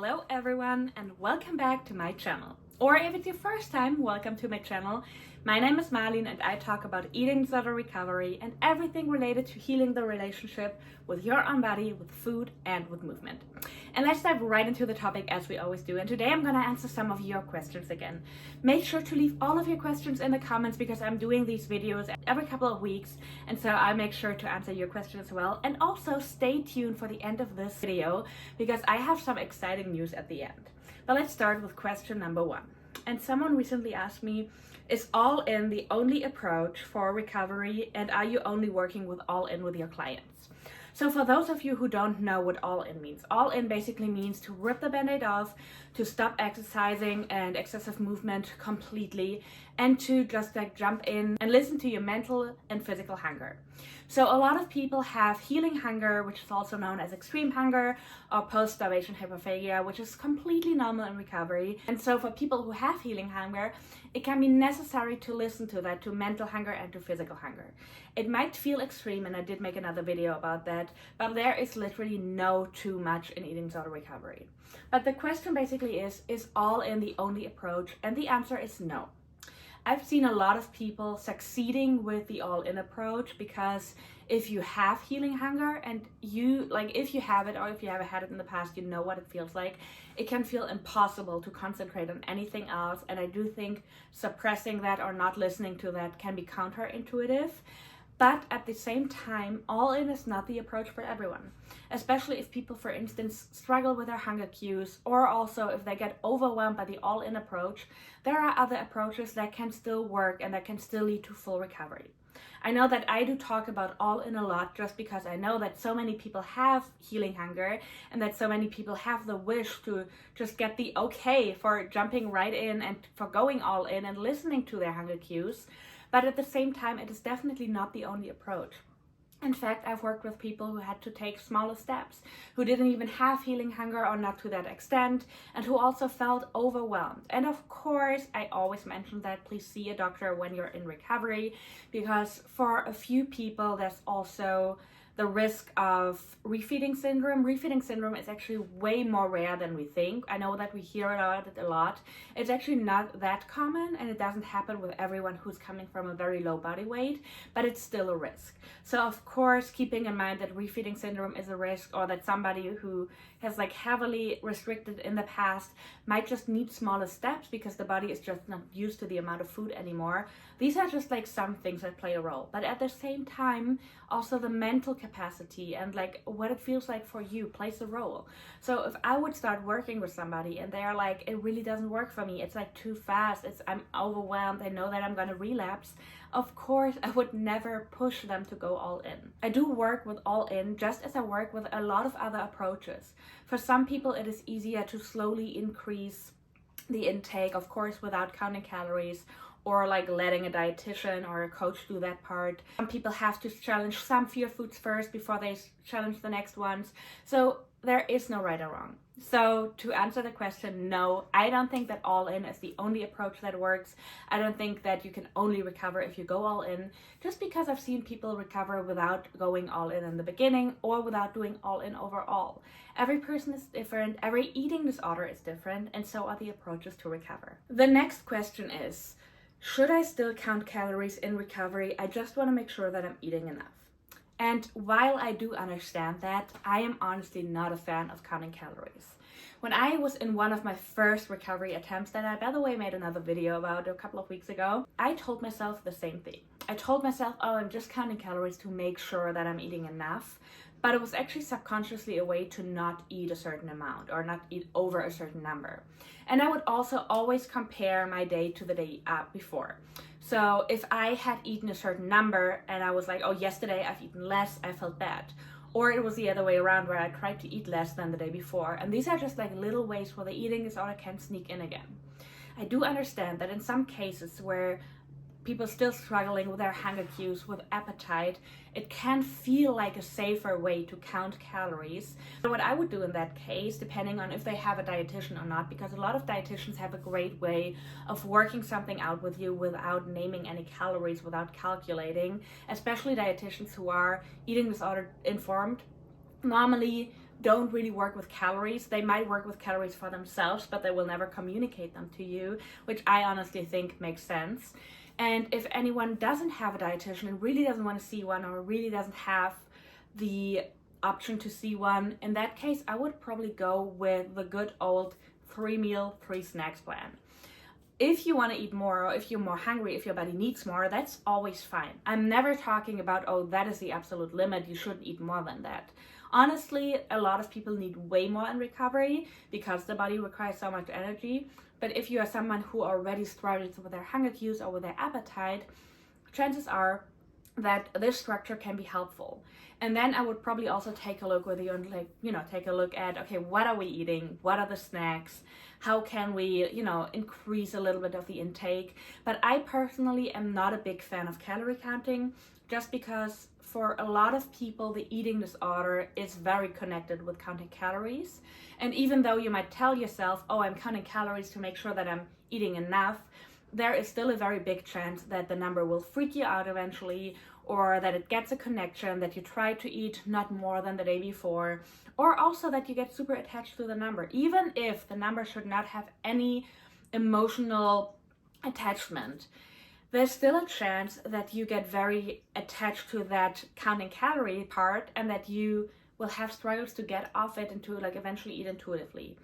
Hello everyone and welcome back to my channel. Or if it's your first time, welcome to my channel. My name is Marlene and I talk about eating disorder recovery and everything related to healing the relationship with your own body, with food and with movement. And let's dive right into the topic as we always do. And today I'm gonna answer some of your questions again. Make sure to leave all of your questions in the comments because I'm doing these videos every couple of weeks. And so I'll make sure to answer your questions as well. And also stay tuned for the end of this video because I have some exciting news at the end. But let's start with question number 1. And someone recently asked me, is all in the only approach for recovery and are you only working with all in with your clients? So for those of you who don't know what all in means, all in basically means to rip the band-aid off, to stop exercising and excessive movement completely, and to just like jump in and listen to your mental and physical hunger. So a lot of people have healing hunger, which is also known as extreme hunger, or post-starvation hyperphagia, which is completely normal in recovery. And so for people who have healing hunger, it can be necessary to listen to that, to mental hunger and to physical hunger. It might feel extreme, and I did make another video about that, but there is literally no too much in eating disorder recovery. But the question basically is all in the only approach? And the answer is no. I've seen a lot of people succeeding with the all-in approach because if you have healing hunger and if you have it or if you haven't had it in the past, you know what it feels like. It can feel impossible to concentrate on anything else. And I do think suppressing that or not listening to that can be counterintuitive. But at the same time, all-in is not the approach for everyone, especially if people, for instance, struggle with their hunger cues, or also if they get overwhelmed by the all-in approach. There are other approaches that can still work and that can still lead to full recovery. I know that I do talk about all-in a lot just because I know that so many people have healing hunger and that so many people have the wish to just get the okay for jumping right in and for going all in and listening to their hunger cues. But at the same time, it is definitely not the only approach. In fact, I've worked with people who had to take smaller steps, who didn't even have healing hunger or not to that extent, and who also felt overwhelmed. And of course, I always mention that please see a doctor when you're in recovery, because for a few people, there's also the risk of refeeding syndrome. Refeeding syndrome is actually way more rare than we think. I know that we hear about it a lot. It's actually not that common and it doesn't happen with everyone who's coming from a very low body weight, but it's still a risk. So of course, keeping in mind that refeeding syndrome is a risk, or that somebody who has heavily restricted in the past might just need smaller steps because the body is just not used to the amount of food anymore. These are just some things that play a role. But at the same time, also the mental capacity and what it feels like for you plays a role. So if I would start working with somebody and they're it really doesn't work for me, it's too fast, I'm overwhelmed, I know that I'm gonna relapse, of course I would never push them to go all in. I do work with all in just as I work with a lot of other approaches. For some people it is easier to slowly increase the intake, of course without counting calories, or letting a dietitian or a coach do that part. Some people have to challenge some fear foods first before they challenge the next ones. So there is no right or wrong. So to answer the question, no, I don't think that all in is the only approach that works. I don't think that you can only recover if you go all in, just because I've seen people recover without going all in the beginning or without doing all in overall. Every person is different, every eating disorder is different, and so are the approaches to recover. The next question is, should I still count calories in recovery? I just want to make sure that I'm eating enough. And while I do understand that, I am honestly not a fan of counting calories. When I was in one of my first recovery attempts that I, by the way, made another video about a couple of weeks ago, I told myself the same thing. I told myself, oh, I'm just counting calories to make sure that I'm eating enough. But it was actually subconsciously a way to not eat a certain amount or not eat over a certain number. And I would also always compare my day to the day before. So if I had eaten a certain number and I was oh, yesterday I've eaten less, I felt bad. Or it was the other way around where I tried to eat less than the day before. And these are just little ways where the eating disorder can sneak in again. I do understand that in some cases where people still struggling with their hunger cues, with appetite, it can feel like a safer way to count calories. So what I would do in that case, depending on if they have a dietitian or not, because a lot of dietitians have a great way of working something out with you without naming any calories, without calculating, especially dietitians who are eating disorder informed. Normally don't really work with calories. They might work with calories for themselves, but they will never communicate them to you, which I honestly think makes sense. And if anyone doesn't have a dietitian and really doesn't want to see one, or really doesn't have the option to see one, in that case, I would probably go with the good old 3-meal, 3 snacks plan. If you want to eat more, or if you're more hungry, if your body needs more, that's always fine. I'm never talking about, oh, that is the absolute limit, you shouldn't eat more than that. Honestly, a lot of people need way more in recovery because the body requires so much energy. But if you are someone who already struggles with their hunger cues or with their appetite, chances are that this structure can be helpful. And then I would probably also take a look with you and take a look at, okay, what are we eating? What are the snacks? How can we, increase a little bit of the intake? But I personally am not a big fan of calorie counting, just because for a lot of people, the eating disorder is very connected with counting calories. And even though you might tell yourself, oh, I'm counting calories to make sure that I'm eating enough, there is still a very big chance that the number will freak you out eventually, or that it gets a connection, that you try to eat not more than the day before, or also that you get super attached to the number. Even if the number should not have any emotional attachment, there's still a chance that you get very attached to that counting calorie part and that you will have struggles to get off it and to eventually eat intuitively.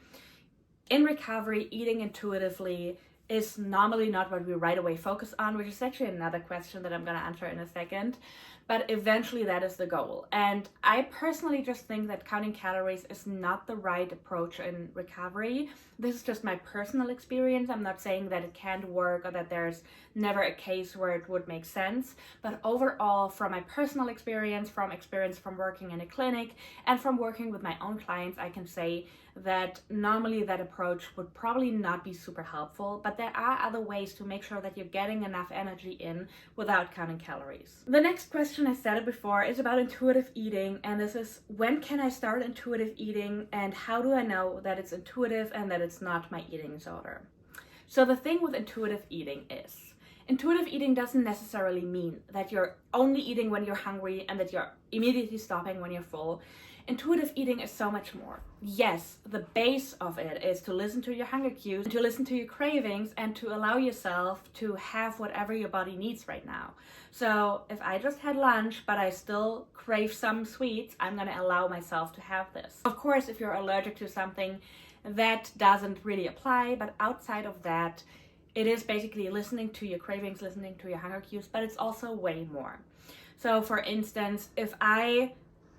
In recovery, eating intuitively is normally not what we right away focus on, which is actually another question that I'm going to answer in a second. But eventually that is the goal. And I personally just think that counting calories is not the right approach in recovery. This is just my personal experience. I'm not saying that it can't work or that there's never a case where it would make sense. But overall, from my personal experience from working in a clinic and from working with my own clients, I can say that normally that approach would probably not be super helpful, but there are other ways to make sure that you're getting enough energy in without counting calories. The next question, I said it before, is about intuitive eating, and this is, when can I start intuitive eating and how do I know that it's intuitive and that it's not my eating disorder? So the thing with intuitive eating is, intuitive eating doesn't necessarily mean that you're only eating when you're hungry and that you're immediately stopping when you're full. Intuitive eating is so much more. Yes, the base of it is to listen to your hunger cues, to listen to your cravings, and to allow yourself to have whatever your body needs right now. So if I just had lunch, but I still crave some sweets, I'm gonna allow myself to have this. Of course, if you're allergic to something, that doesn't really apply, but outside of that, it is basically listening to your cravings, listening to your hunger cues, but it's also way more. So for instance, if I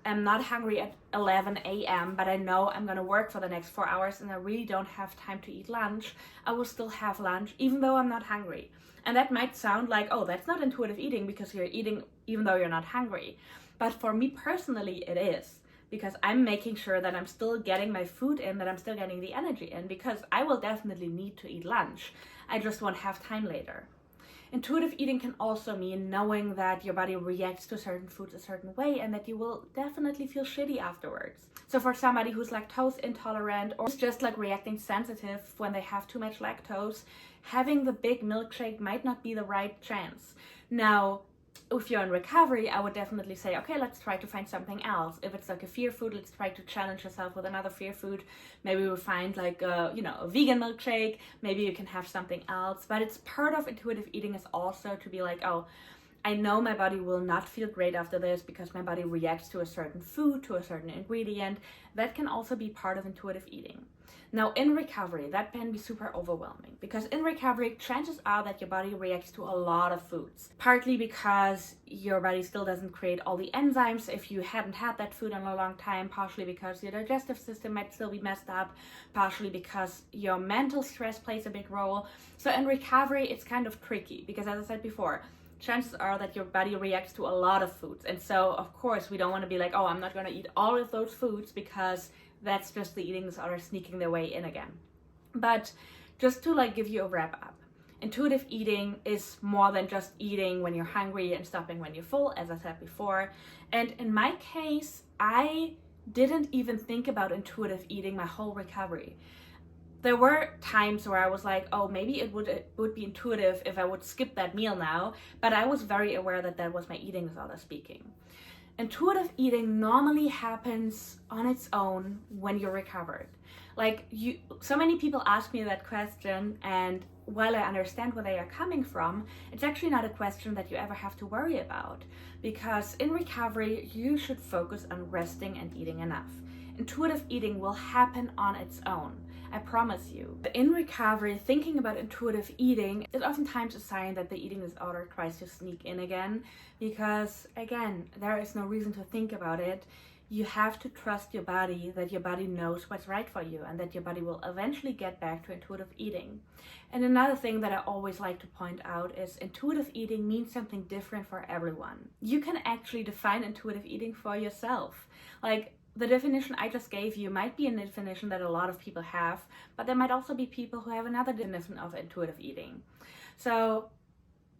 am not hungry at 11 a.m., but I know I'm gonna work for the next 4 hours and I really don't have time to eat lunch, I will still have lunch even though I'm not hungry. And that might sound like, oh, that's not intuitive eating because you're eating even though you're not hungry. But for me personally, it is, because I'm making sure that I'm still getting my food in, that I'm still getting the energy in, because I will definitely need to eat lunch. I just won't have time later. Intuitive eating can also mean knowing that your body reacts to certain foods a certain way and that you will definitely feel shitty afterwards. So for somebody who's lactose intolerant or is just reacting sensitive when they have too much lactose, having the big milkshake might not be the right chance. Now, if you're in recovery, I would definitely say, okay, let's try to find something else. If it's a fear food, let's try to challenge yourself with another fear food. Maybe we'll find a vegan milkshake. Maybe you can have something else. But it's part of intuitive eating is also to be oh, I know my body will not feel great after this because my body reacts to a certain food, to a certain ingredient. That can also be part of intuitive eating. Now, in recovery, that can be super overwhelming because in recovery, chances are that your body reacts to a lot of foods. Partly because your body still doesn't create all the enzymes if you hadn't had that food in a long time, partially because your digestive system might still be messed up, partially because your mental stress plays a big role. So in recovery, it's kind of tricky because, as I said before, chances are that your body reacts to a lot of foods. And so, of course, we don't want to be oh, I'm not going to eat all of those foods because that's just the eating disorder sneaking their way in again. But just to give you a wrap up, intuitive eating is more than just eating when you're hungry and stopping when you're full, as I said before. And in my case, I didn't even think about intuitive eating my whole recovery. There were times where I was oh, maybe it would be intuitive if I would skip that meal now, but I was very aware that that was my eating disorder speaking. Intuitive eating normally happens on its own when you're recovered. So many people ask me that question, and while I understand where they are coming from, it's actually not a question that you ever have to worry about, because in recovery, you should focus on resting and eating enough. Intuitive eating will happen on its own. I promise you. In recovery, thinking about intuitive eating is oftentimes a sign that the eating disorder tries to sneak in again, because again, there is no reason to think about it. You have to trust your body, that your body knows what's right for you, and that your body will eventually get back to intuitive eating. And another thing that I always like to point out is intuitive eating means something different for everyone. You can actually define intuitive eating for yourself. The definition I just gave you might be a definition that a lot of people have, but there might also be people who have another definition of intuitive eating. So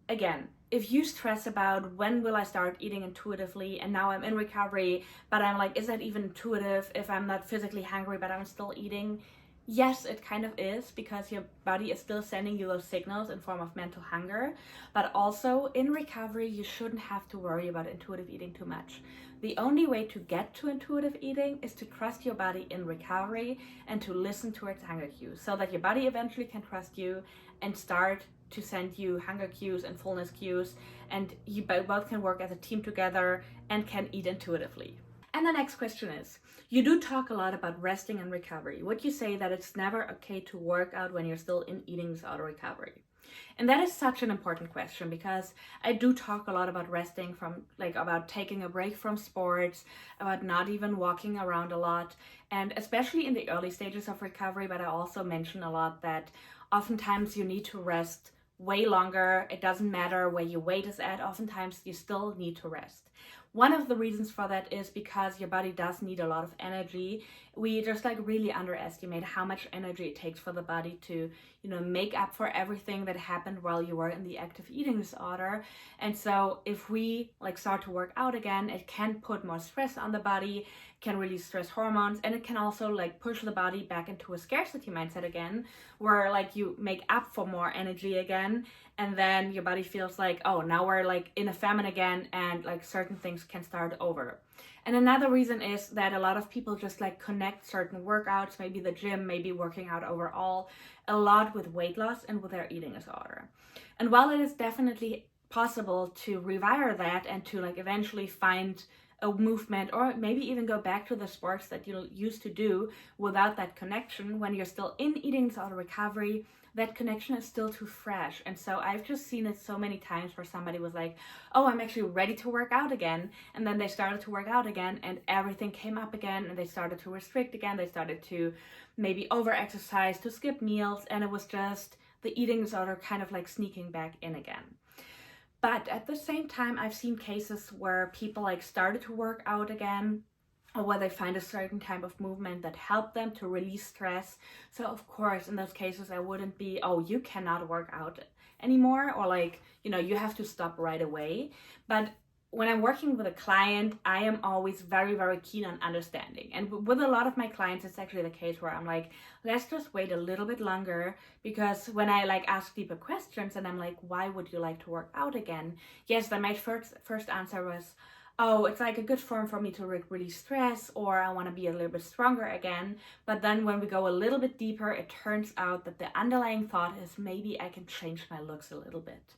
again, if you stress about when will I start eating intuitively, and now I'm in recovery, but I'm like, is that even intuitive if I'm not physically hungry but I'm still eating? Yes, it kind of is, because your body is still sending you those signals in form of mental hunger. But also in recovery, you shouldn't have to worry about intuitive eating too much. The only way to get to intuitive eating is to trust your body in recovery and to listen to its hunger cues, so that your body eventually can trust you and start to send you hunger cues and fullness cues, and you both can work as a team together and can eat intuitively. And the next question is, you do talk a lot about resting and recovery. Would you say that it's never okay to work out when you're still in eating disorder recovery? And that is such an important question, because I do talk a lot about resting, about taking a break from sports, about not even walking around a lot, and especially in the early stages of recovery. But I also mention a lot that oftentimes you need to rest way longer. It doesn't matter where your weight is at. Oftentimes you still need to rest. One of the reasons for that is because your body does need a lot of energy. We just really underestimate how much energy it takes for the body to, make up for everything that happened while you were in the active eating disorder. And so if we start to work out again, it can put more stress on the body, can release stress hormones, and it can also push the body back into a scarcity mindset again, where you make up for more energy again, and then your body feels oh, now we're in a famine again, and certain things can start over. And another reason is that a lot of people just connect certain workouts, maybe the gym, maybe working out overall, a lot with weight loss and with their eating disorder. And while it is definitely possible to rewire that and to eventually find a movement, or maybe even go back to the sports that you used to do without that connection, when you're still in eating disorder recovery, that connection is still too fresh. And so I've just seen it so many times where somebody was oh, I'm actually ready to work out again. And then they started to work out again, and everything came up again, and they started to restrict again. They started to maybe over-exercise, to skip meals, and it was just the eating disorder kind of sneaking back in again. But at the same time, I've seen cases where people started to work out again, or where they find a certain type of movement that helped them to release stress. So of course, in those cases, I wouldn't be, oh, you cannot work out anymore, or you have to stop right away. But when I'm working with a client, I am always very, very keen on understanding. And with a lot of my clients, it's actually the case where I'm let's just wait a little bit longer, because when I ask deeper questions and I'm why would you like to work out again? Yes, then my first answer was, oh, it's a good form for me to release stress, or I want to be a little bit stronger again. But then when we go a little bit deeper, it turns out that the underlying thought is maybe I can change my looks a little bit.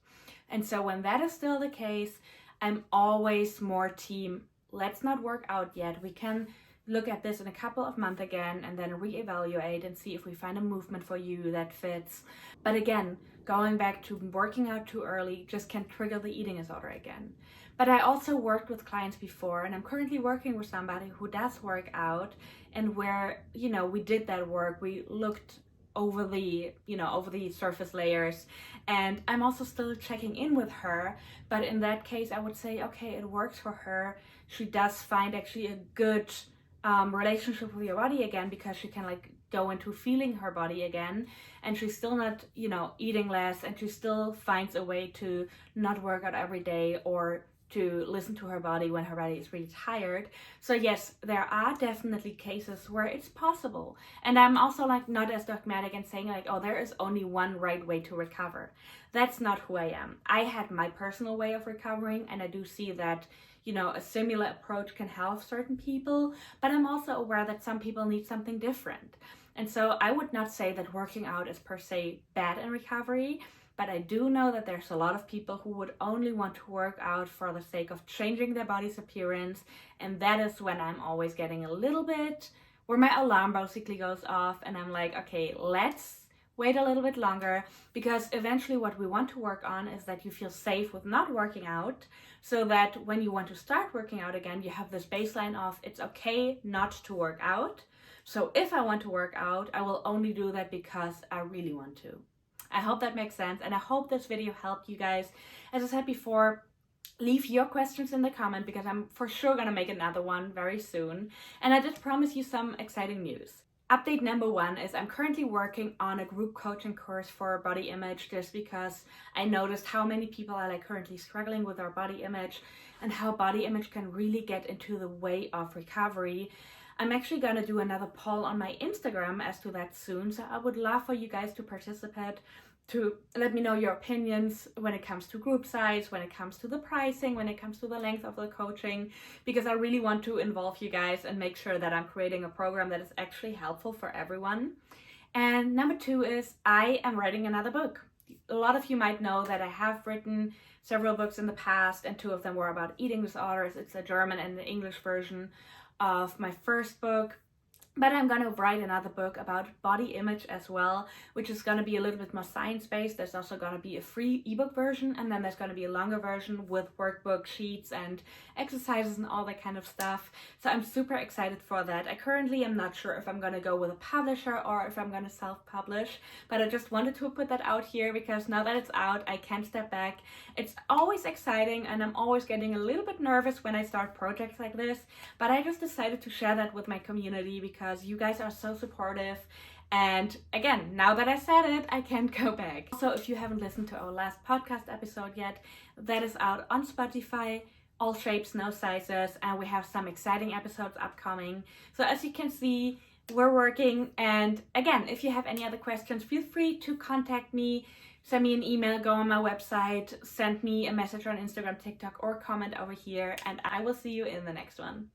And so when that is still the case, I'm always more team, let's not work out yet. We can look at this in a couple of months again, and then reevaluate and see if we find a movement for you that fits. But again, going back to working out too early just can trigger the eating disorder again. But I also worked with clients before, and I'm currently working with somebody who does work out, and where, we did that work. We looked over the surface layers, and I'm also still checking in with her. But in that case, I would say, okay, it works for her. She does find actually a good relationship with your body again, because she can go into feeling her body again, and she's still not eating less, and she still finds a way to not work out every day, or to listen to her body when her body is really tired. So yes, there are definitely cases where it's possible. And I'm also like not as dogmatic and saying like, oh, there is only one right way to recover. That's not who I am. I had my personal way of recovering, and I do see that, you know, a similar approach can help certain people, but I'm also aware that some people need something different. And so I would not say that working out is per se bad in recovery. But I do know that there's a lot of people who would only want to work out for the sake of changing their body's appearance. And that is when I'm always getting a little bit, where my alarm basically goes off and I'm like, okay, let's wait a little bit longer, because eventually what we want to work on is that you feel safe with not working out, so that when you want to start working out again, you have this baseline of it's okay not to work out. So if I want to work out, I will only do that because I really want to. I hope that makes sense, and I hope this video helped you guys. As I said before, leave your questions in the comment, because I'm for sure gonna make another one very soon. And I just promise you some exciting news. Update number 1 is I'm currently working on a group coaching course for body image, just because I noticed how many people are like currently struggling with their body image and how body image can really get into the way of recovery. I'm actually gonna do another poll on my Instagram as to that soon, so I would love for you guys to participate, to let me know your opinions when it comes to group size, when it comes to the pricing, when it comes to the length of the coaching, because I really want to involve you guys and make sure that I'm creating a program that is actually helpful for everyone. And number 2 is I am writing another book. A lot of you might know that I have written several books in the past, and 2 of them were about eating disorders. It's a German and the English version of my first book. But I'm gonna write another book about body image as well, which is gonna be a little bit more science-based. There's also gonna be a free ebook version, and then there's gonna be a longer version with workbook sheets and exercises and all that kind of stuff. So I'm super excited for that. I currently am not sure if I'm gonna go with a publisher or if I'm gonna self-publish, but I just wanted to put that out here because now that it's out, I can step back. It's always exciting, and I'm always getting a little bit nervous when I start projects like this, but I just decided to share that with my community because you guys are so supportive. And again, now that I said it, I can't go back. So if you haven't listened to our last podcast episode yet, that is out on Spotify, all shapes, no sizes, and we have some exciting episodes upcoming. So as you can see, we're working. And again, if you have any other questions, feel free to contact me. Send me an email, go on my website, send me a message on Instagram, TikTok, or comment over here, and I will see you in the next one.